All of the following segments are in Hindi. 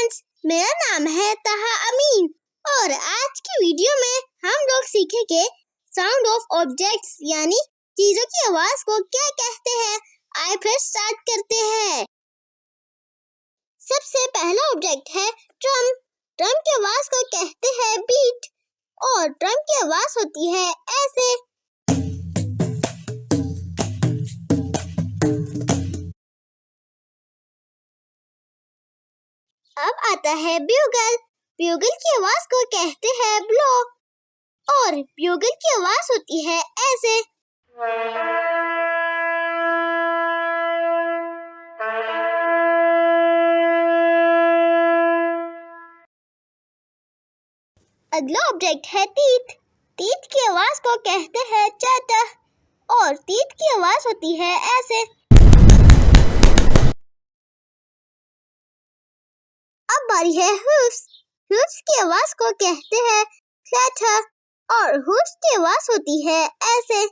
फ्रेंड्स, मेरा नाम है तहा अमीन और आज की वीडियो में हम लोग सीखेंगे साउंड ऑफ ऑब्जेक्ट्स यानी चीजों की आवाज को क्या कहते हैं। आइए फिर स्टार्ट करते हैं। सबसे पहला ऑब्जेक्ट है ड्रम। ड्रम की आवाज को कहते हैं बीट और ड्रम की आवाज होती है ऐसे। अब आता है ब्यूगल। ब्यूगल की आवाज को कहते हैं ब्लो और ब्यूगल की आवाज होती है ऐसे। अगला ऑब्जेक्ट है टीथ। टीथ की आवाज को कहते हैं चटर और टीथ की आवाज होती है ऐसे। अब बारी है हूफ्स। हूफ्स की आवाज को कहते हैं क्लैटर और हूफ्स की आवाज होती है ऐसे।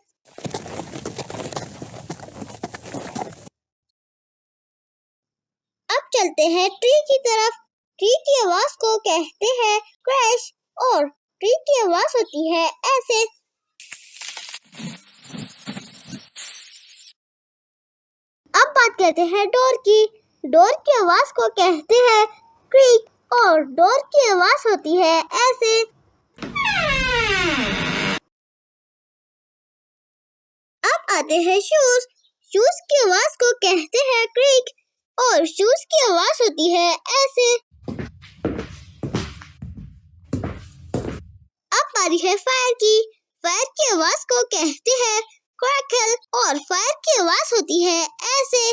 अब चलते हैं ट्री की तरफ। ट्री की आवाज को कहते हैं क्रैश और ट्री की आवाज होती है ऐसे। अब बात करते हैं डोर की। डोर की आवाज को कहते हैं क्रीक और डोर की आवाज होती है ऐसे। अब आते हैं शूज। शूज की आवाज को कहते हैं क्रीक और शूज की आवाज होती है ऐसे। अब बारी है फायर की। फायर की आवाज को कहते हैं क्रैकल और फायर की आवाज होती है ऐसे।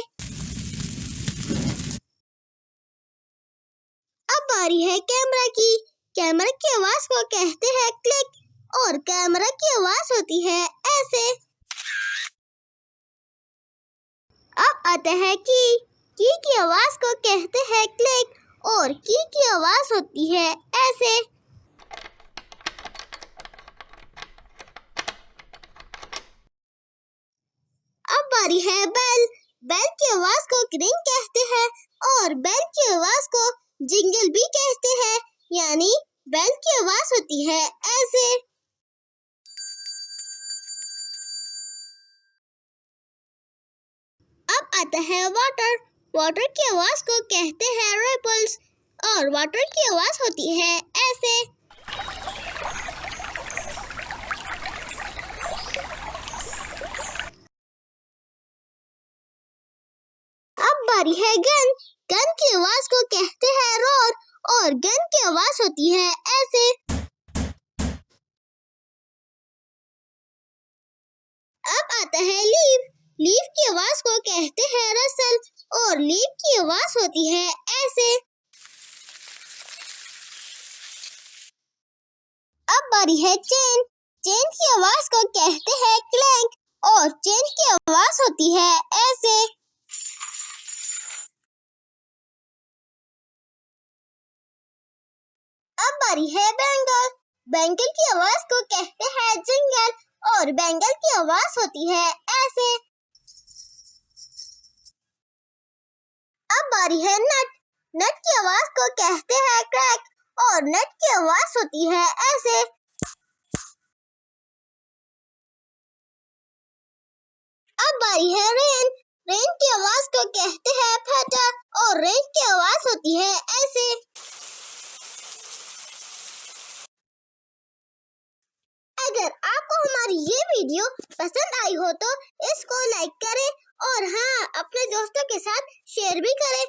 अब बारी है कैमरा की। कैमरा की आवाज को कहते हैं क्लिक और कैमरा की आवाज होती है ऐसे। अब आता है की की आवाज को कहते हैं क्लिक और की आवाज होती है ऐसे। अब बारी है बेल। बेल की आवाज को रिंग कहते हैं और बेल की आवाज को जिंगल भी कहते हैं यानी बेल की आवाज होती है ऐसे। अब आता है वाटर। वाटर की आवाज को कहते हैं रिपल्स और वाटर की आवाज होती है ऐसे। अब बारी है गन। गन की आवाज को कहते हैं रोर और गन की आवाज होती है ऐसे। अब आता है लीव। लीव की आवाज को कहते हैं रसल और लीव की आवाज होती है ऐसे। अब बारी है चेन। चेन की आवाज को कहते हैं क्लैंक और चेन की आवाज होती है ऐसे। अब बारी है बैंगल। बैंगल की आवाज को कहते हैं जिंगल और बैंगल की आवाज होती है ऐसे। अब बारी है नट। नट की आवाज को कहते हैं क्रैक और नट की आवाज होती है ऐसे। अब बारी है रेन। रेन की आवाज को कहते हैं फटर और रेन की आवाज होती है ऐसे। अगर आपको हमारी ये वीडियो पसंद आई हो तो इसको लाइक करें और हाँ, अपने दोस्तों के साथ शेयर भी करें।